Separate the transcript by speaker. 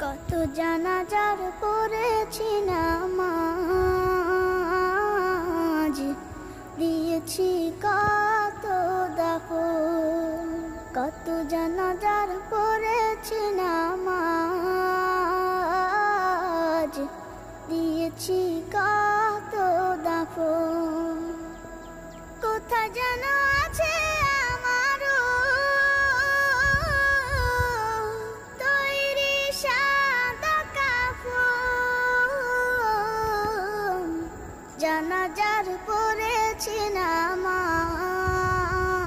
Speaker 1: কত জানাজার পড়েছি নামাজ, দিয়েছি কত দাফন। কত জানাজার পড়েছি নামাজ, দিয়েছি কত দাফন। কোথায় যেন আছে আমারও তৈরি সাদা কাফন, জানাজার পড়েছি নামাজ।